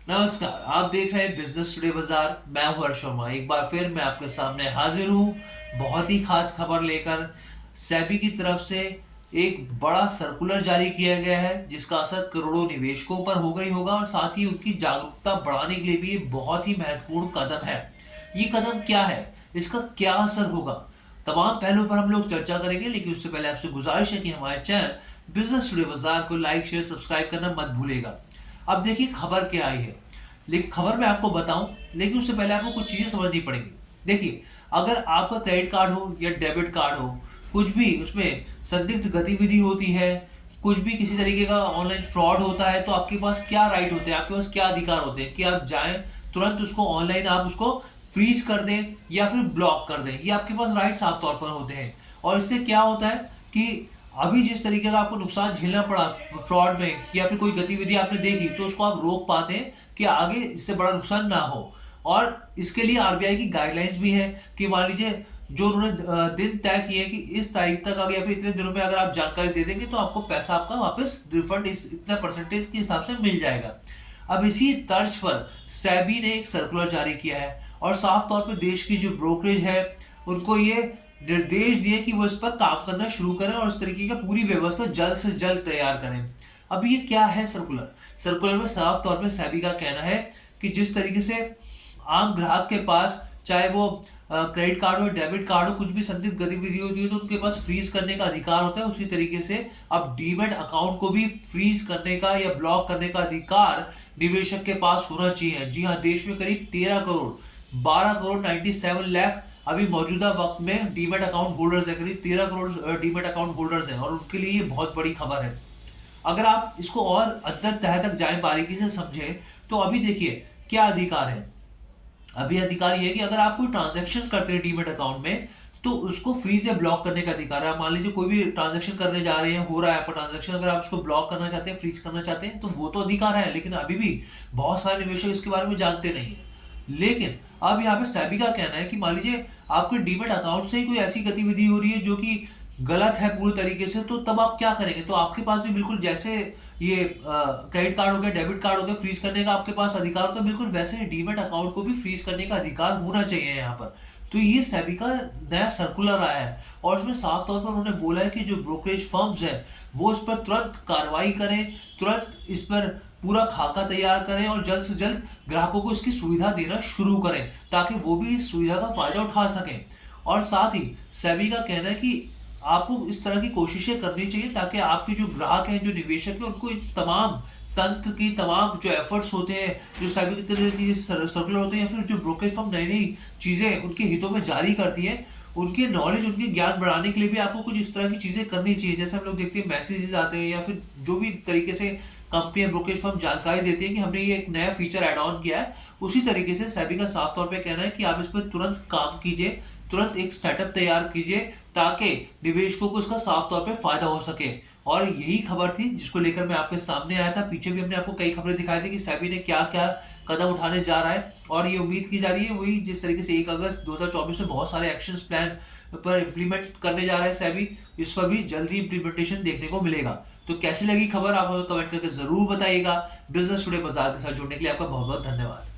नमस्कार, आप देख रहे हैं बिजनेस टुडे बाजार। मैं हूं हर्ष शर्मा। एक बार फिर मैं आपके सामने हाजिर हूं बहुत ही खास खबर लेकर। सेबी की तरफ से एक बड़ा सर्कुलर जारी किया गया है जिसका असर करोड़ों निवेशकों पर होगा ही होगा और साथ ही उनकी जागरूकता बढ़ाने के लिए भी ये बहुत ही महत्वपूर्ण कदम है। ये कदम क्या है, इसका क्या असर होगा, तमाम पहलुओं पर हम लोग चर्चा करेंगे। लेकिन उससे पहले आपसे गुजारिश है कि हमारे चैनल बिजनेस टुडे बाजार को लाइक शेयर सब्सक्राइब करना मत भूलेगा। अब देखिए खबर क्या आई है, लेकिन खबर मैं आपको बताऊं, लेकिन उससे पहले आपको कुछ चीजें समझनी पड़ेगी। देखिए, अगर आपका क्रेडिट कार्ड हो या डेबिट कार्ड हो, कुछ भी उसमें संदिग्ध गतिविधि होती है, कुछ भी किसी तरीके का ऑनलाइन फ्रॉड होता है, तो आपके पास क्या राइट होते हैं, आपके पास क्या अधिकार होते हैं कि आप जाएं तुरंत उसको ऑनलाइन आप उसको फ्रीज कर दें या फिर ब्लॉक कर दें। ये आपके पास राइट साफ तौर पर होते हैं। और इससे क्या होता है कि अभी जिस तरीके का आपको नुकसान झेलना पड़ा फ्रॉड में या फिर कोई गतिविधि आपने देखी, तो उसको आप रोक पाते हैं कि आगे इससे बड़ा नुकसान ना हो। और इसके लिए आरबीआई की गाइडलाइंस भी है कि मान लीजिए जो उन्होंने दिन तय किए कि इस तारीख तक अगर या फिर इतने दिनों में अगर आप जानकारी दे देंगे तो आपको पैसा आपका वापस रिफंड इस इतना परसेंटेज के हिसाब से मिल जाएगा। अब इसी तर्ज पर सेबी ने एक सर्कुलर जारी किया है और साफ तौर पर देश की जो ब्रोकरेज है उनको ये निर्देश दिए कि वो इस पर काम करना शुरू करें और इस तरीके का पूरी व्यवस्था जल्द से जल्द तैयार करें। अब ये क्या है सर्कुलर? सर्कुलर में साफ तौर पर सेबी का कहना है कि जिस तरीके से आम ग्राहक के पास चाहे वो क्रेडिट कार्ड हो डेबिट कार्ड हो, कुछ भी संदिग्ध गतिविधि होती है तो उनके पास फ्रीज करने का अधिकार होता है, उसी तरीके से अब डीमैट अकाउंट को भी फ्रीज करने का या ब्लॉक करने का अधिकार निवेशक के पास होना चाहिए। जी हाँ, देश में करीब 13 करोड़ 12 करोड़ 97 लाख अभी मौजूदा वक्त में डीमैट अकाउंट होल्डर्स है। करीब 13 करोड़ डीमैट अकाउंट होल्डर्स हैं और उनके लिए ये बहुत बड़ी खबर है। अगर आप इसको और अंदर तह तक जाएं, बारीकी से समझें, तो अभी देखिए क्या अधिकार है। अभी अधिकार ये है कि अगर आप कोई ट्रांजैक्शन करते हैं डीमैट अकाउंट में तो उसको फ्रीज या ब्लॉक करने का अधिकार है। मान लीजिए कोई भी ट्रांजैक्शन करने जा रहे हैं, हो रहा है आपका ट्रांजैक्शन, अगर आप उसको ब्लॉक करना चाहते हैं, फ्रीज करना चाहते हैं, तो वो तो अधिकार है। लेकिन अभी भी बहुत सारे निवेशक इसके बारे में जानते नहीं है। लेकिन अब यहाँ पे सेबी का कहना है कि मान लीजिए आपके डीमैट अकाउंट से ही कोई ऐसी गतिविधि हो रही है जो कि गलत है पूरी तरीके से, तो तब आप क्या करेंगे? तो आपके पास भी बिल्कुल जैसे ये क्रेडिट कार्ड हो गया डेबिट कार्ड हो गया फ्रीज करने का आपके पास अधिकार होता है, बिल्कुल वैसे ही डीमैट अकाउंट को भी फ्रीज करने का अधिकार होना चाहिए यहाँ पर। तो ये सेबी का नया सर्कुलर आया है और इसमें साफ तौर पर उन्होंने बोला है कि जो ब्रोकरेज फर्म्स हैं वो इस पर तुरंत कार्रवाई करें, तुरंत इस पर पूरा खाका तैयार करें और जल्द से जल्द ग्राहकों को इसकी सुविधा देना शुरू करें ताकि वो भी इस सुविधा का फायदा उठा सकें। और साथ ही सेबी का कहना है कि आपको इस तरह की कोशिशें करनी चाहिए ताकि आपके जो ग्राहक हैं, जो निवेशक हैं, उनको इन तमाम तंत्र की तमाम जो एफर्ट्स होते हैं, जो सेबी की तरह की सर्कुलर होते हैं या फिर जो ब्रोकरेज फर्म नई नई चीज़ें उनके हितों में जारी करती है, उनकी नॉलेज उनके ज्ञान बढ़ाने के लिए भी आपको कुछ इस तरह की चीज़ें करनी चाहिए। जैसे हम लोग देखते हैं मैसेजेस आते हैं या फिर जो भी तरीके से कंपनी ब्रोकरेज फर्म जानकारी देती है कि हमने ये एक नया फीचर ऐड ऑन किया है, उसी तरीके से सेबी का साफ तौर पे कहना है कि आप इस पर तुरंत काम कीजिए, तुरंत एक सेटअप तैयार कीजिए ताकि निवेशकों को इसका साफ तौर पे फायदा हो सके। और यही खबर थी जिसको लेकर मैं आपके सामने आया था। पीछे भी हमने आपको कई खबरें दिखाई थी कि सेबी ने क्या क्या कदम उठाने जा रहा है और ये उम्मीद की जा रही है वही जिस तरीके से 1 अगस्त 2024 में बहुत सारे एक्शन प्लान पर इम्प्लीमेंट करने जा रहा है सेबी, इस पर भी जल्दी इम्प्लीमेंटेशन देखने को मिलेगा। तो कैसी लगी खबर आप हमें कमेंट करके जरूर बताइएगा। बिजनेस टुडे बाजार के साथ जुड़ने के लिए आपका बहुत बहुत धन्यवाद।